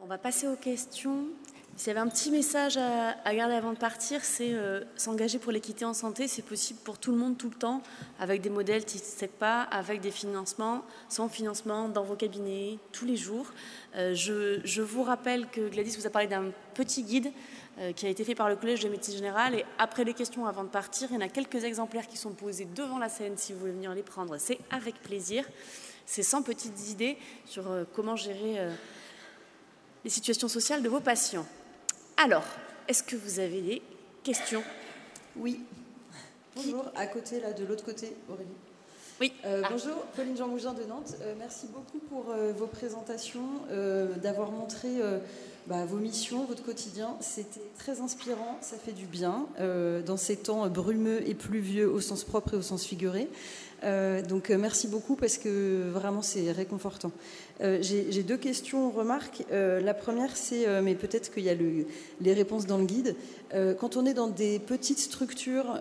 On va passer aux questions. S'il y avait un petit message à garder avant de partir, c'est s'engager pour l'équité en santé. C'est possible pour tout le monde, tout le temps, avec des modèles qui ne cèdent pas, avec des financements, sans financement, dans vos cabinets, tous les jours. Je vous rappelle que Gladys vous a parlé d'un petit guide qui a été fait par le Collège de médecine générale. Et après les questions, avant de partir, il y en a quelques exemplaires qui sont posés devant la scène. Si vous voulez venir les prendre, c'est avec plaisir. C'est 100 petites idées sur comment gérer les situations sociales de vos patients. Alors, est-ce que vous avez des questions? Oui. Bonjour, à côté, là, de l'autre côté, Aurélie. Oui. Bonjour, Pauline Jean-Mougin de Nantes. Merci beaucoup pour vos présentations, d'avoir montré vos missions, votre quotidien. C'était très inspirant, ça fait du bien dans ces temps brumeux et pluvieux au sens propre et au sens figuré. Donc merci beaucoup parce que vraiment c'est réconfortant. J'ai deux questions, remarques. La première c'est, mais peut-être qu'il y a les réponses dans le guide. Quand on est dans des petites structures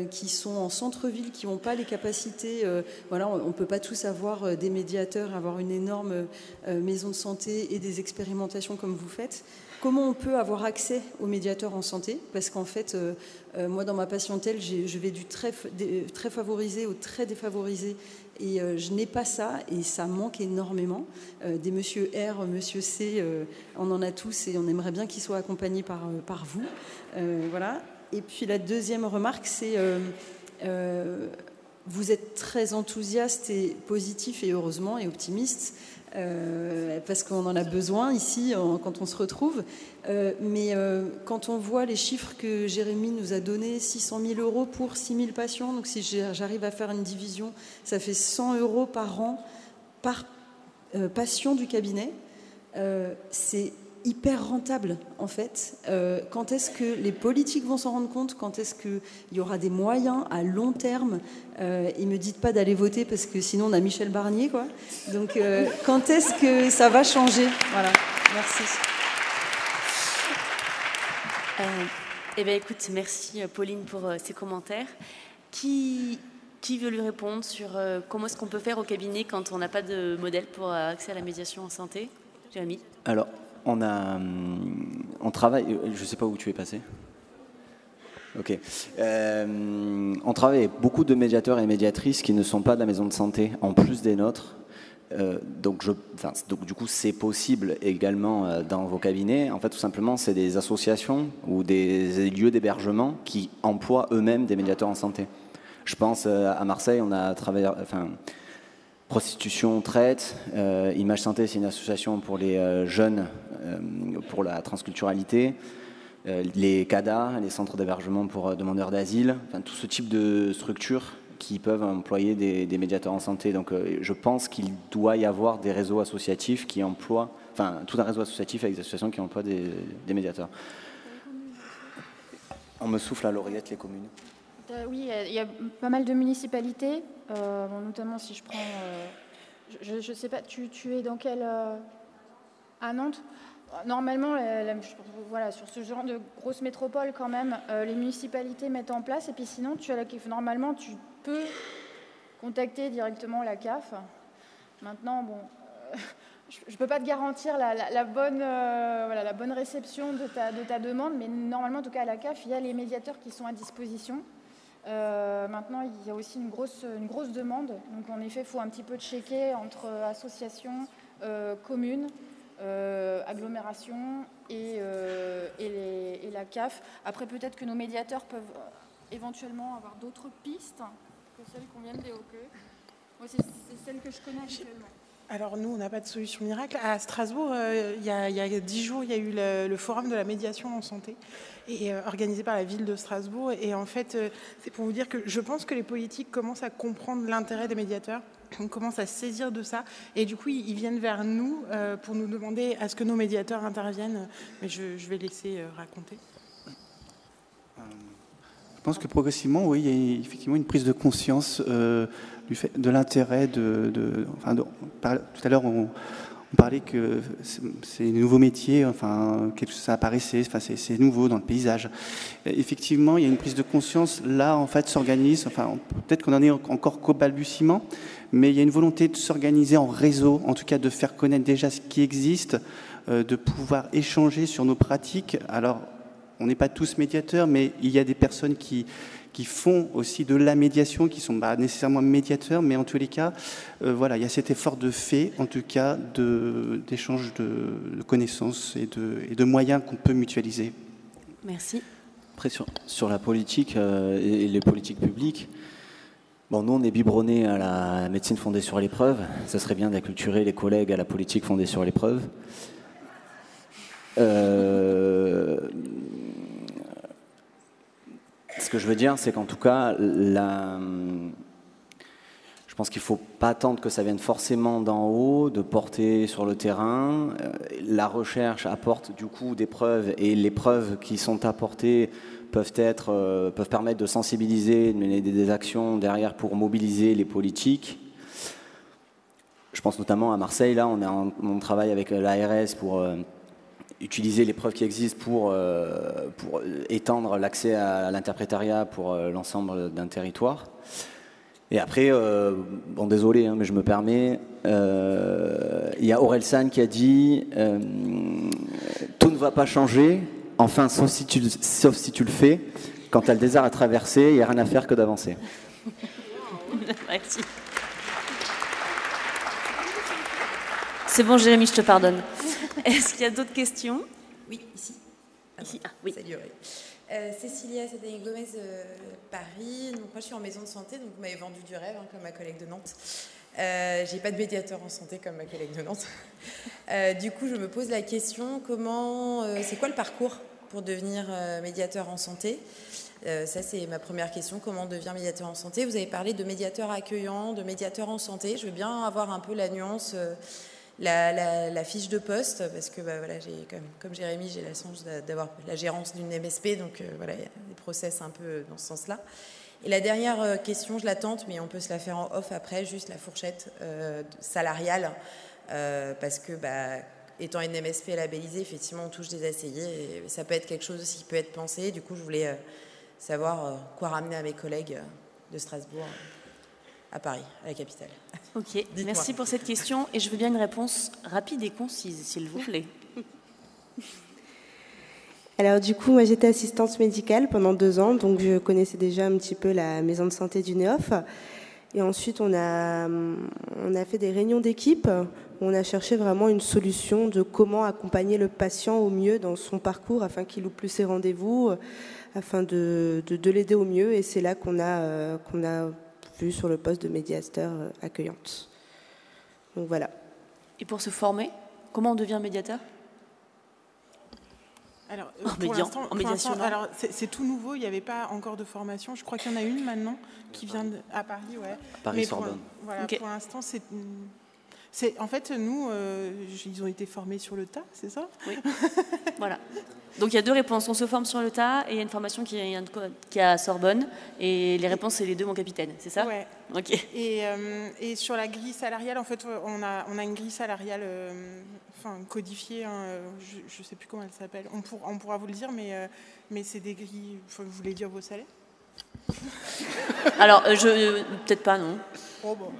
qui sont en centre-ville, qui n'ont pas les capacités, on ne peut pas tous avoir des médiateurs, avoir une énorme maison de santé et des expérimentations comme vous faites. Comment on peut avoir accès aux médiateurs en santé? Parce qu'en fait, moi, dans ma patientèle, je vais du très favorisé au très défavorisé. Et je n'ai pas ça, et ça manque énormément. Des monsieur R, monsieur C, on en a tous, et on aimerait bien qu'ils soient accompagnés par vous. Voilà. Et puis la deuxième remarque, c'est... vous êtes très enthousiaste et positif, et heureusement, et optimiste, parce qu'on en a besoin ici quand on se retrouve. Mais quand on voit les chiffres que Jérémy nous a donnés, 600 000 euros pour 6 000 patients, donc si j'arrive à faire une division, ça fait 100 euros par an par patient du cabinet. C'est hyper rentable en fait. Quand est-ce que les politiques vont s'en rendre compte? Quand est-ce qu'il y aura des moyens à long terme? Et me dites pas d'aller voter parce que sinon on a Michel Barnier quoi. Donc quand est-ce que ça va changer? Voilà, merci. Eh bien écoute, merci Pauline pour ces commentaires. Qui veut lui répondre sur comment est-ce qu'on peut faire au cabinet quand on n'a pas de modèle pour accès à la médiation en santé? Jérémy? Alors, on travaille, je ne sais pas où tu es passé. Ok. On travaille avec beaucoup de médiateurs et médiatrices qui ne sont pas de la maison de santé, en plus des nôtres. Donc du coup, c'est possible également dans vos cabinets. En fait, tout simplement, c'est des associations ou des lieux d'hébergement qui emploient eux-mêmes des médiateurs en santé. Je pense à Marseille, on a travaillé... Prostitution traite, Image Santé, c'est une association pour les jeunes, pour la transculturalité, les CADA, les centres d'hébergement pour demandeurs d'asile, enfin, tout ce type de structures qui peuvent employer des médiateurs en santé. Donc je pense qu'il doit y avoir des réseaux associatifs qui emploient, enfin tout un réseau associatif avec des associations qui emploient des médiateurs. On me souffle à l'oreillette les communes. Oui, il y a pas mal de municipalités, notamment si je prends... je ne sais pas, tu es dans quelle... à Nantes? Normalement, voilà, sur ce genre de grosse métropole, quand même, les municipalités mettent en place. Et puis sinon, normalement, tu peux contacter directement la CAF. Maintenant, bon... je ne peux pas te garantir la bonne réception de ta demande, mais normalement, en tout cas, à la CAF, il y a les médiateurs qui sont à disposition. Maintenant, il y a aussi une grosse demande. Donc, en effet, il faut un petit peu checker entre associations, communes, agglomérations et la CAF. Après, peut-être que nos médiateurs peuvent éventuellement avoir d'autres pistes que celles qu'on vient d'évoquer. Moi, c'est celle que je connais actuellement. Alors nous, on n'a pas de solution miracle. À Strasbourg, il y a 10 jours, il y a eu le forum de la médiation en santé, organisé par la ville de Strasbourg. Et en fait, c'est pour vous dire que je pense que les politiques commencent à comprendre l'intérêt des médiateurs. On commence à se saisir de ça. Et du coup, ils viennent vers nous pour nous demander à ce que nos médiateurs interviennent. Mais je vais laisser raconter. Je pense que progressivement, oui, il y a effectivement une prise de conscience de l'intérêt tout à l'heure, on parlait que c'est des nouveaux métiers, enfin, ça apparaissait, enfin, c'est nouveau dans le paysage. Effectivement, il y a une prise de conscience, là, en fait, s'organise, enfin, peut-être qu'on en est encore qu'au balbutiement, mais il y a une volonté de s'organiser en réseau, en tout cas de faire connaître déjà ce qui existe, de pouvoir échanger sur nos pratiques. Alors, on n'est pas tous médiateurs, mais il y a des personnes qui font aussi de la médiation, qui ne sont pas nécessairement médiateurs, mais en tous les cas, voilà, il y a cet effort de fait, en tout cas, d'échange de connaissances et de moyens qu'on peut mutualiser. Merci. Après, sur la politique et les politiques publiques, bon, nous, on est biberonnés à la médecine fondée sur l'épreuve. Ça serait bien d'acculturer les collègues à la politique fondée sur l'épreuve. Ce que je veux dire, c'est qu'en tout cas, je pense qu'il ne faut pas attendre que ça vienne forcément d'en haut, de porter sur le terrain. La recherche apporte du coup des preuves, et les preuves qui sont apportées peuvent permettre de sensibiliser, de mener des actions derrière pour mobiliser les politiques. Je pense notamment à Marseille, là, on travaille avec l'ARS pour utiliser les preuves qui existent pour étendre l'accès à l'interprétariat pour l'ensemble d'un territoire. Et après, bon, désolé, hein, mais je me permets, il y a Orelsan qui a dit tout ne va pas changer, enfin, sauf si tu le fais. Quand tu as le désert à traverser, il n'y a rien à faire que d'avancer. Merci. C'est bon, Jérémy, je te pardonne. Est-ce qu'il y a d'autres questions? Oui, ici. Ici. Ah, oui. Salut, Cécilia Sadani-Gomez, Paris. Donc, moi, je suis en maison de santé, donc vous m'avez vendu du rêve, hein, comme ma collègue de Nantes. J'ai pas de médiateur en santé comme ma collègue de Nantes. Du coup, je me pose la question, c'est quoi le parcours pour devenir médiateur en santé? Ça, c'est ma première question. Comment on devient médiateur en santé? Vous avez parlé de médiateur accueillant, de médiateur en santé. Je veux bien avoir un peu la nuance... La fiche de poste, parce que voilà, comme Jérémy, j'ai la chance d'avoir la gérance d'une MSP, donc voilà, il y a des process un peu dans ce sens-là. Et la dernière question, je la tente, mais on peut se la faire en off après, juste la fourchette salariale, parce que étant une MSP labellisée, effectivement, on touche des ACI, et ça peut être quelque chose qui peut être pensé. Du coup, je voulais savoir quoi ramener à mes collègues de Strasbourg à Paris, à la capitale. Ok, merci pour cette question, et je veux bien une réponse rapide et concise, s'il vous plaît. Alors du coup, moi j'étais assistante médicale pendant 2 ans, donc je connaissais déjà un petit peu la maison de santé du Néof. Et ensuite, on a fait des réunions d'équipe où on a cherché vraiment une solution de comment accompagner le patient au mieux dans son parcours afin qu'il loupe plus ses rendez-vous, afin de l'aider au mieux. Et c'est là qu'on a vu sur le poste de médiateur accueillante. Donc voilà. Et pour se former, comment on devient médiateur? Alors, en médiation, alors c'est tout nouveau, il n'y avait pas encore de formation. Je crois qu'il y en a une maintenant qui vient à Paris, ouais. Paris Sorbonne. Voilà, okay. Pour l'instant, en fait, nous, ils ont été formés sur le tas, c'est ça? Oui. Voilà. Donc il y a 2 réponses. On se forme sur le tas et il y a une formation qui est à Sorbonne. Et les réponses, c'est les 2, mon capitaine. C'est ça? Ouais. Ok. Et sur la grille salariale, en fait, on a une grille salariale codifiée. Hein, je ne sais plus comment elle s'appelle. On pourra vous le dire, mais c'est des grilles. Vous voulez dire vos salaires? Alors, peut-être pas, non. Oh bon.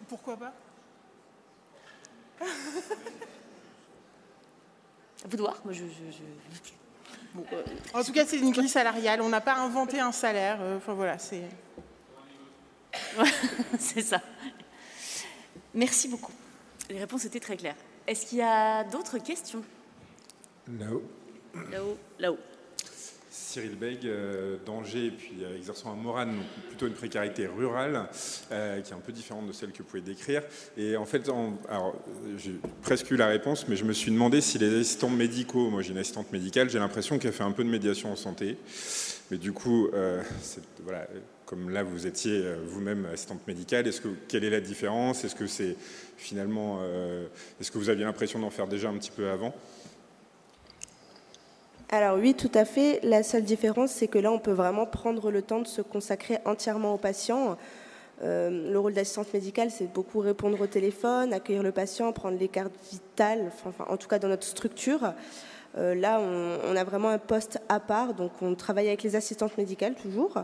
Pourquoi pas? À vous de voir. Moi, Bon, en tout cas, c'est une grille salariale. On n'a pas inventé un salaire. Enfin voilà, c'est. C'est ça. Merci beaucoup. Les réponses étaient très claires. Est-ce qu'il y a d'autres questions? Là-haut. Là-haut. Cyril Beg, d'Angers, et puis exerçant à Morane, donc plutôt une précarité rurale, qui est un peu différente de celle que vous pouvez décrire. Et en fait, alors j'ai presque eu la réponse, mais je me suis demandé si les assistants médicaux, moi j'ai une assistante médicale, j'ai l'impression qu'elle fait un peu de médiation en santé. Mais du coup, voilà, comme là vous étiez vous-même assistante médicale, quelle est la différence? Est-ce que c'est finalement, est-ce que vous aviez l'impression d'en faire déjà un petit peu avant? Alors oui, tout à fait. La seule différence, c'est que là, on peut vraiment prendre le temps de se consacrer entièrement aux patients. Le rôle d'assistante médicale, c'est beaucoup répondre au téléphone, accueillir le patient, prendre les cartes vitales, enfin, en tout cas dans notre structure. Là, on a vraiment un poste à part, donc on travaille avec les assistantes médicales toujours,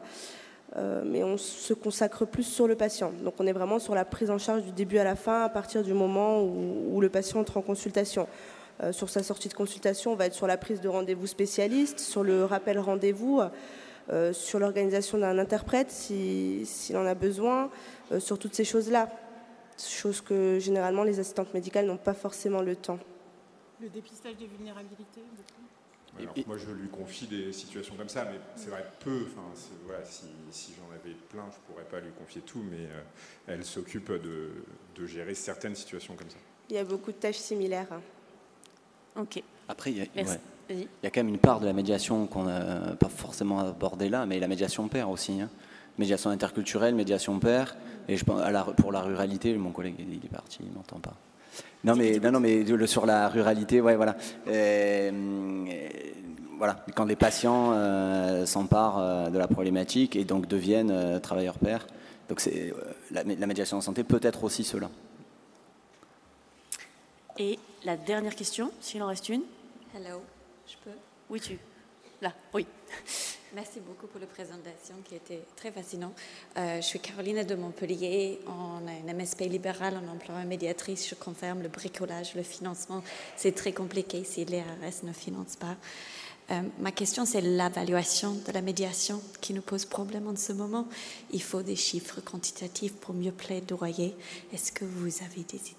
mais on se consacre plus sur le patient. Donc on est vraiment sur la prise en charge du début à la fin, à partir du moment où le patient entre en consultation. Sur sa sortie de consultation, on va être sur la prise de rendez-vous spécialiste, sur le rappel rendez-vous, sur l'organisation d'un interprète s'il en a besoin, sur toutes ces choses-là. Choses que généralement les assistantes médicales n'ont pas forcément le temps. Le dépistage des vulnérabilités Alors, moi, je lui confie des situations comme ça, mais c'est vrai peu. Enfin, voilà, si j'en avais plein, je ne pourrais pas lui confier tout, mais elle s'occupe de gérer certaines situations comme ça. Il y a beaucoup de tâches similaires. Ok. Après, il y a Vas-y. quand même une part de la médiation qu'on n'a pas forcément abordée là, mais la médiation pair aussi. Hein. Médiation interculturelle, médiation pair. Et je pense pour la ruralité, mon collègue il est parti, il m'entend pas. Non mais sur la ruralité, ouais, voilà. Voilà, quand les patients s'emparent de la problématique et donc deviennent travailleurs pairs. Donc c'est la médiation en santé peut être aussi cela. Et la dernière question, s'il en reste une. Hello, je peux? Oui, Là, oui. Merci beaucoup pour la présentation qui était très fascinante. Je suis Caroline de Montpellier. On a une MSP libérale, on emploie une médiatrice. Je confirme le bricolage, le financement. C'est très compliqué si l'IRS ne finance pas. Ma question, c'est l'évaluation de la médiation qui nous pose problème en ce moment. Il faut des chiffres quantitatifs pour mieux plaidoyer. Est-ce que vous avez des idées?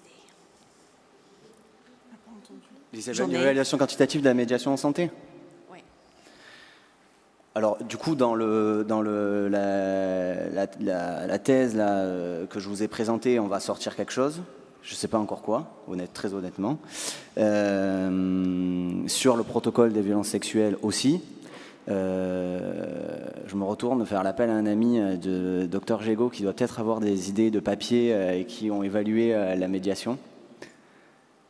L'évaluation quantitative de la médiation en santé? Oui. Alors, du coup, dans la thèse là, que je vous ai présentée, on va sortir quelque chose. Je ne sais pas encore quoi, très honnêtement. Sur le protocole des violences sexuelles aussi. Je me retourne faire l'appel à un ami de Dr Gégaud qui doit peut-être avoir des idées de papier et qui ont évalué la médiation.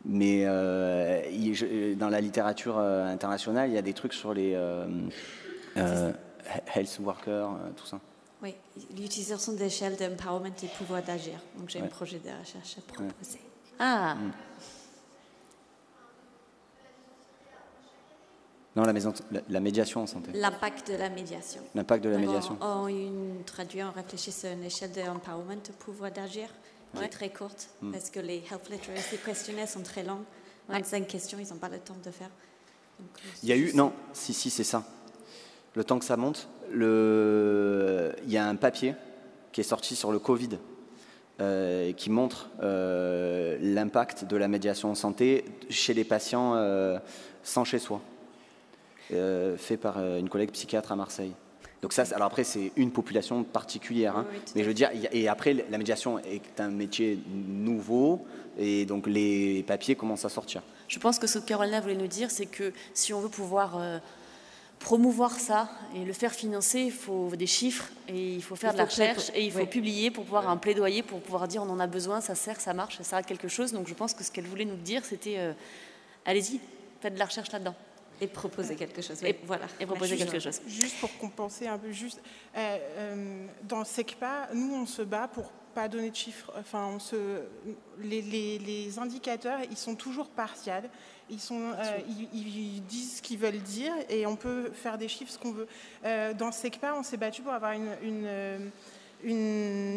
Mais dans la littérature internationale, il y a des trucs sur les health workers, tout ça. Oui, l'utilisation d'échelle d'empowerment et pouvoir d'agir. Donc j'ai un projet de recherche à proposer. Ah. Non, la médiation en santé. L'impact de la médiation. L'impact de la médiation. On réfléchit sur une échelle d'empowerment de pouvoir d'agir. Qui est très courte, parce que les health literacy questionnaires sont très longs. 25 questions, ils n'ont pas le temps de faire. Donc, il y a eu... Non, si, c'est ça. Le temps que ça monte, il y a un papier qui est sorti sur le Covid qui montre l'impact de la médiation en santé chez les patients sans chez soi, fait par une collègue psychiatre à Marseille. Donc ça, alors après, c'est une population particulière. Hein. Oui, mais je veux dire, et après, la médiation est un métier nouveau, et donc les papiers commencent à sortir. Je pense que ce que Carolina voulait nous dire, c'est que si on veut pouvoir promouvoir ça et le faire financer, il faut des chiffres, et il faut faire de la recherche, et il faut publier pour pouvoir un plaidoyer, pour pouvoir dire on en a besoin, ça sert, ça marche, ça sert à quelque chose. Donc je pense que ce qu'elle voulait nous dire, c'était allez-y, faites de la recherche là-dedans. Et proposer quelque chose. Et voilà. Et proposer quelque chose. Juste pour compenser un peu, dans SECPA, nous on se bat pour pas donner de chiffres. Enfin, les indicateurs, ils sont toujours partiels. Ils disent ce qu'ils veulent dire et on peut faire des chiffres ce qu'on veut. Dans SECPA, on s'est battu pour avoir une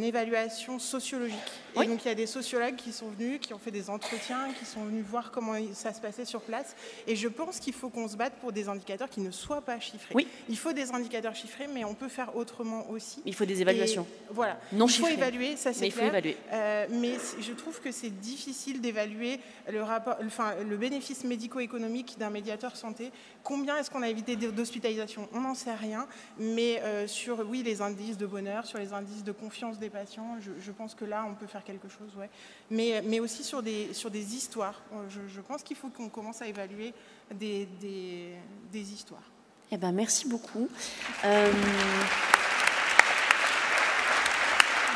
évaluation sociologique. Et donc, il y a des sociologues qui sont venus, qui ont fait des entretiens, qui sont venus voir comment ça se passait sur place. Et je pense qu'il faut qu'on se batte pour des indicateurs qui ne soient pas chiffrés. Oui. Il faut des indicateurs chiffrés, mais on peut faire autrement aussi. Il faut des évaluations. Et voilà. Non chiffrées. Il faut évaluer, ça c'est clair. Il faut évaluer. Mais je trouve que c'est difficile d'évaluer le bénéfice médico-économique d'un médiateur santé. Combien est-ce qu'on a évité d'hospitalisation? On n'en sait rien. Mais sur, les indices de bonheur, sur les indices de confiance des patients, je pense que là, on peut faire quelque chose, mais aussi sur des histoires. Je pense qu'il faut qu'on commence à évaluer des histoires. Eh ben, merci beaucoup.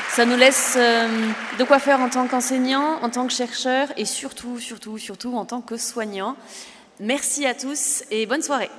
Ça nous laisse de quoi faire en tant qu'enseignant, en tant que chercheur et surtout en tant que soignant. Merci à tous et bonne soirée.